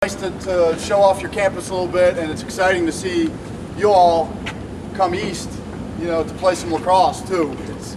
Nice to show off your campus a little bit, and it's exciting to see you all come east, to play some lacrosse too. It's,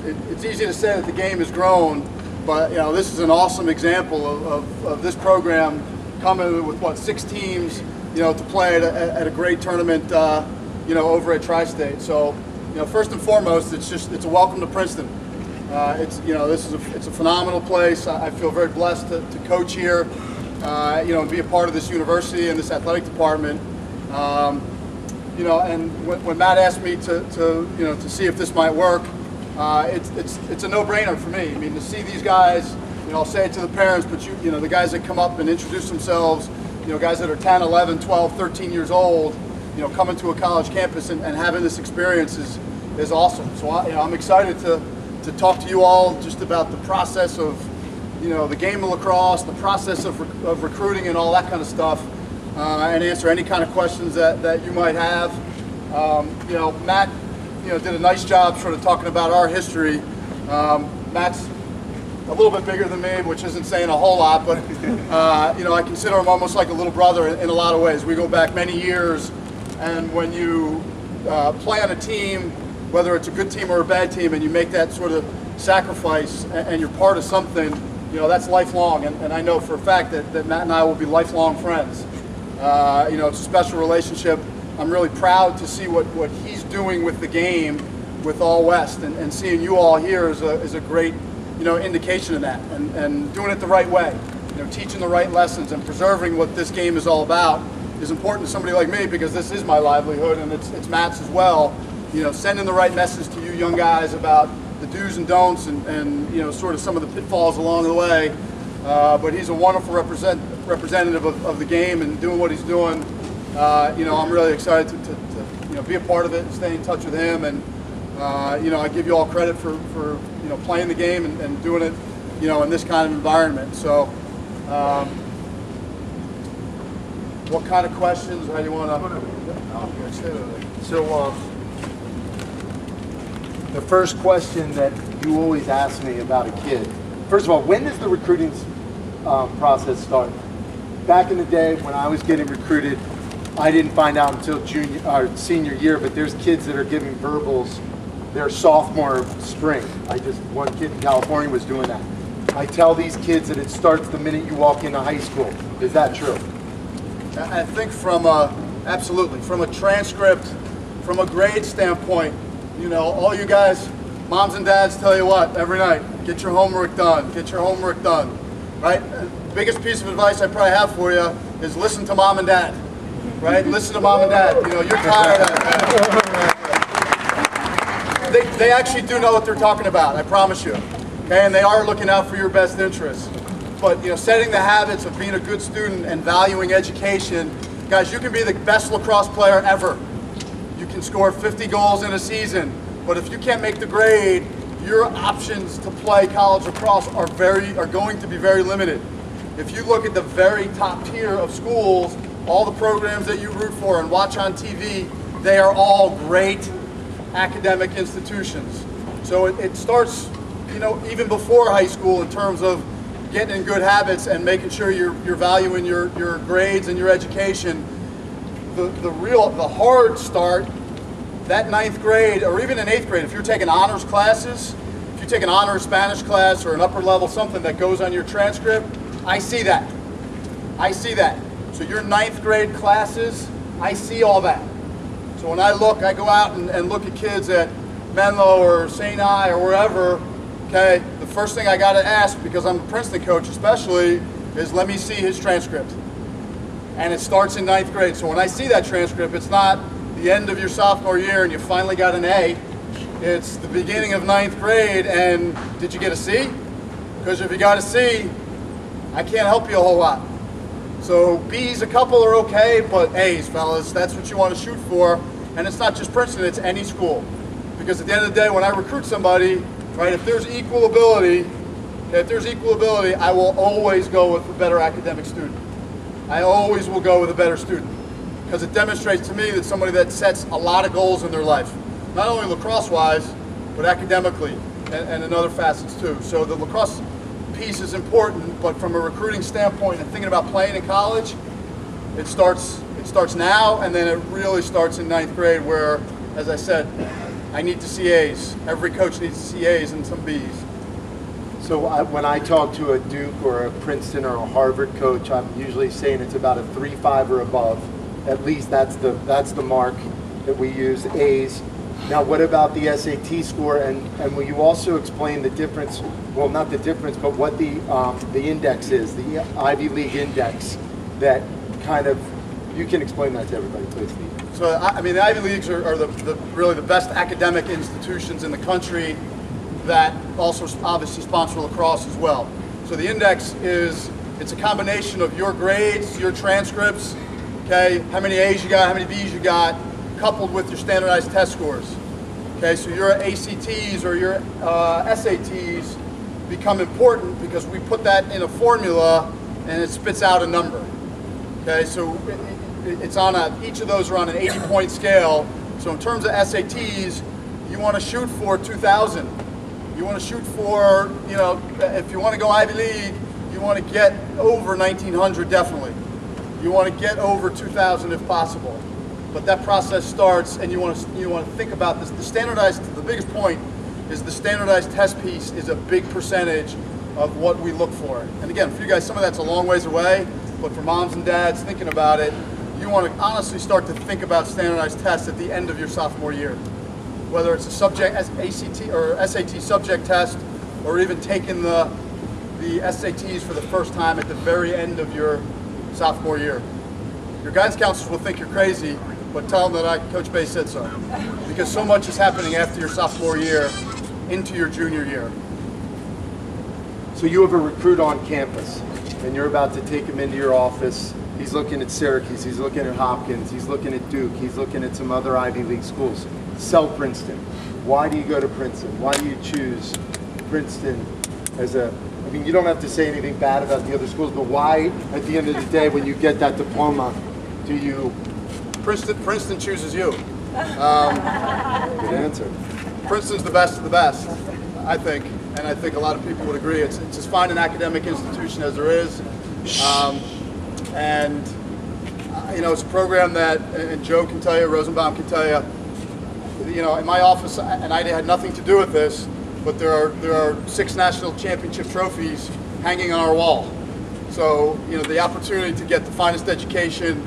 it's easy to say that the game has grown, but this is an awesome example of this program coming with what, 6 teams, to play at a great tournament, over at Tri-State. So, first and foremost, it's a welcome to Princeton. It's a phenomenal place. I feel very blessed to coach here. And be a part of this university and this athletic department. And when Matt asked me to see if this might work, it's a no-brainer for me. I mean, to see these guys, I'll say it to the parents, but the guys that come up and introduce themselves, guys that are 10, 11, 12, 13 years old, coming to a college campus and having this experience is awesome. So I'm excited to talk to you all just about the process of the game of lacrosse, the process of recruiting and all that kind of stuff, and answer any kind of questions that you might have. Matt, did a nice job sort of talking about our history. Matt's a little bit bigger than me, which isn't saying a whole lot, but I consider him almost like a little brother in a lot of ways. We go back many years, and when you play on a team, whether it's a good team or a bad team, and you make that sort of sacrifice and you're part of something, that's lifelong, and I know for a fact that Matt and I will be lifelong friends. It's a special relationship. I'm really proud to see what he's doing with the game with All West, and seeing you all here is a great indication of that, and doing it the right way, teaching the right lessons and preserving what this game is all about is important to somebody like me, because this is my livelihood, and it's Matt's as well. Sending the right message to you young guys about the do's and don'ts and sort of some of the pitfalls along the way, but he's a wonderful representative of the game and doing what he's doing. I'm really excited to be a part of it and stay in touch with him, and I give you all credit for playing the game and doing it in this kind of environment. So what kind of questions? How do you want to? So the first question that you always ask me about a kid. First of all, when does the recruiting process start? Back in the day when I was getting recruited, I didn't find out until senior year, but there's kids that are giving verbals their sophomore spring. One kid in California was doing that. I tell these kids that it starts the minute you walk into high school. Is that true? I think absolutely, from a transcript, from a grade standpoint, all you guys, moms and dads, tell you what every night: get your homework done, get your homework done, right? The biggest piece of advice I probably have for you is listen to mom and dad, right? Listen to mom and dad. You're tired of it. They actually do know what they're talking about, I promise you, okay? And they are looking out for your best interests. But setting the habits of being a good student and valuing education, guys, you can be the best lacrosse player ever. You can score 50 goals in a season, but if you can't make the grade, your options to play college lacrosse are going to be very limited. If you look at the very top tier of schools, all the programs that you root for and watch on TV, they are all great academic institutions. So it starts, even before high school in terms of getting in good habits and making sure you're valuing your grades and your education. The hard start, that 9th grade, or even in 8th grade, if you're taking honors classes, if you take an honors Spanish class or an upper level something that goes on your transcript, I see that. I see that. So your 9th grade classes, I see all that. So when I go out and look at kids at Menlo or St. I or wherever, okay, the first thing I got to ask, because I'm a Princeton coach especially, is let me see his transcript. And it starts in 9th grade. So when I see that transcript, it's not the end of your sophomore year and you finally got an A. It's the beginning of 9th grade, and did you get a C? Because if you got a C, I can't help you a whole lot. So B's, a couple are okay, but A's, fellas, that's what you want to shoot for. And it's not just Princeton, it's any school. Because at the end of the day, when I recruit somebody, right, if there's equal ability, I will always go with a better academic student. I always will go with a better student, because it demonstrates to me that somebody that sets a lot of goals in their life, not only lacrosse-wise, but academically and in other facets too. So the lacrosse piece is important, but from a recruiting standpoint and thinking about playing in college, it starts now, and then it really starts in 9th grade where, as I said, I need to see A's. Every coach needs to see A's and some B's. So when I talk to a Duke or a Princeton or a Harvard coach, I'm usually saying it's about a 3.5 or above. At least that's the mark that we use, A's. Now, what about the SAT score? And will you also explain the difference? Well, not the difference, but what the index is, the Ivy League index. That kind of, you can explain that to everybody, please, Steve. So, I mean, the Ivy Leagues are really the best academic institutions in the country that also obviously sponsor lacrosse as well. So the index it's a combination of your grades, your transcripts, okay, how many A's you got, how many B's you got, coupled with your standardized test scores. Okay, so your ACTs or your SATs become important because we put that in a formula and it spits out a number. Okay, so it's on each of those are on an 80-point scale. So in terms of SATs, you want to shoot for 2,000. You want to shoot for, if you want to go Ivy League, you want to get over 1,900 definitely. You want to get over 2,000 if possible. But that process starts, and you want to think about this. The biggest point is the standardized test piece is a big percentage of what we look for. And again, for you guys, some of that's a long ways away, but for moms and dads thinking about it, you want to honestly start to think about standardized tests at the end of your sophomore year. Whether it's a subject ACT or SAT subject test, or even taking the SATs for the first time at the very end of your sophomore year. Your guidance counselors will think you're crazy, but tell them that Coach Bay said so. Because so much is happening after your sophomore year into your junior year. So you have a recruit on campus, and you're about to take him into your office. He's looking at Syracuse, he's looking at Hopkins, he's looking at Duke, he's looking at some other Ivy League schools. Sell Princeton. Why do you go to Princeton? Why do you choose Princeton as I mean, you don't have to say anything bad about the other schools, but why, at the end of the day, when you get that diploma, do you? Princeton chooses you. Good answer. Princeton's the best of the best, I think, and I think a lot of people would agree. It's as fine an academic institution as there is, and it's a program that, and Joe can tell you, Rosenbaum can tell you, in my office, and I had nothing to do with this, but there are 6 national championship trophies hanging on our wall. So, the opportunity to get the finest education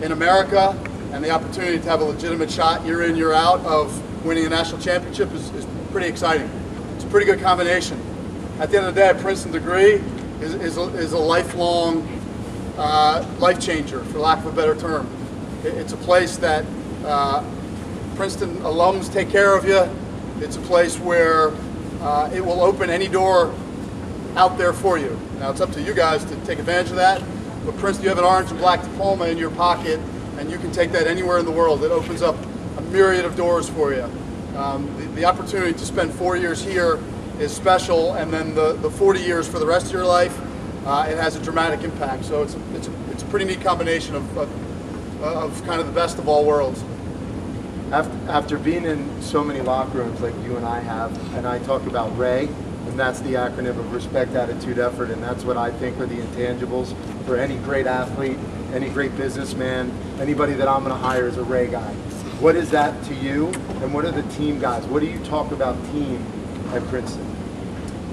in America and the opportunity to have a legitimate shot year in, year out of winning a national championship is pretty exciting. It's a pretty good combination. At the end of the day, a Princeton degree is a lifelong life changer, for lack of a better term. It's a place that Princeton alums take care of you. It's a place where it will open any door out there for you. Now it's up to you guys to take advantage of that, but Princeton, you have an orange and black diploma in your pocket, and you can take that anywhere in the world. It opens up a myriad of doors for you. The opportunity to spend 4 years here is special, and then the 40 years for the rest of your life, it has a dramatic impact. So it's a pretty neat combination of kind of the best of all worlds. After being in so many locker rooms like you and I have, and I talk about RAY, and that's the acronym of respect, attitude, effort, and that's what I think are the intangibles for any great athlete, any great businessman, anybody that I'm going to hire is a RAY guy. What is that to you, and what are the team guys? What do you talk about team at Princeton?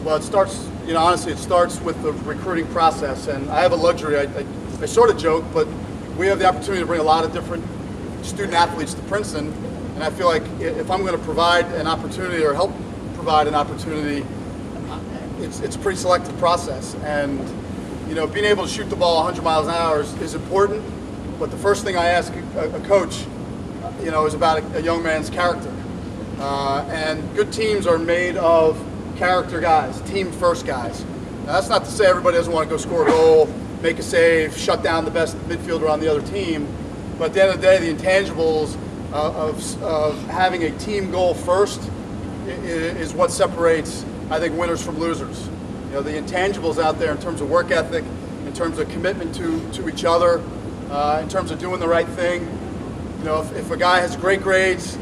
Well, it starts, honestly, it starts with the recruiting process, and I have a luxury. I sort of joke, but we have the opportunity to bring a lot of different student athletes to Princeton, and I feel like if I'm going to provide an opportunity or help provide an opportunity, it's a pretty selective process. And being able to shoot the ball 100 miles an hour is important, but the first thing I ask a coach, is about a young man's character. And good teams are made of character guys, team first guys. Now that's not to say everybody doesn't want to go score a goal, make a save, shut down the best midfielder on the other team. But at the end of the day, the intangibles of having a team goal first is what separates, I think, winners from losers. The intangibles out there in terms of work ethic, in terms of commitment to each other, in terms of doing the right thing. If a guy has great grades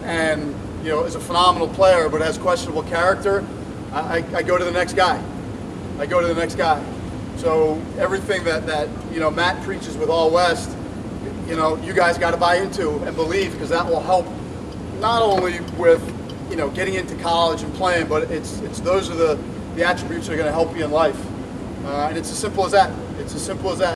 and is a phenomenal player but has questionable character, I go to the next guy. I go to the next guy. So everything that you know Matt preaches with All West, you know, you guys got to buy into and believe, because that will help not only with, you know, getting into college and playing, but it's those are the attributes that are going to help you in life. And it's as simple as that. It's as simple as that.